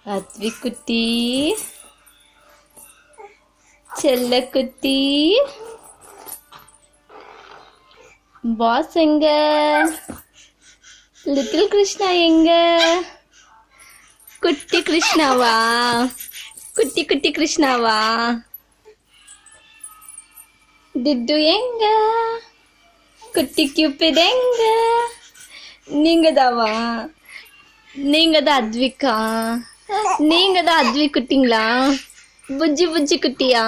அத்வி குட்டி, செல்ல குட்டி, பாஸ் எங்க? லிட்டில் கிருஷ்ணா எங்க? குட்டி கிருஷ்ணாவா? குட்டி குட்டி கிருஷ்ணாவா? டிட்டு எங்க? குட்டி கியூபிட் எங்க? நீங்க தாவா? நீங்க தான் அத்விக்கா? நீங்க தான் அத்வி குட்டிங்களா? புஜ்ஜி புஜ்ஜி குட்டியா?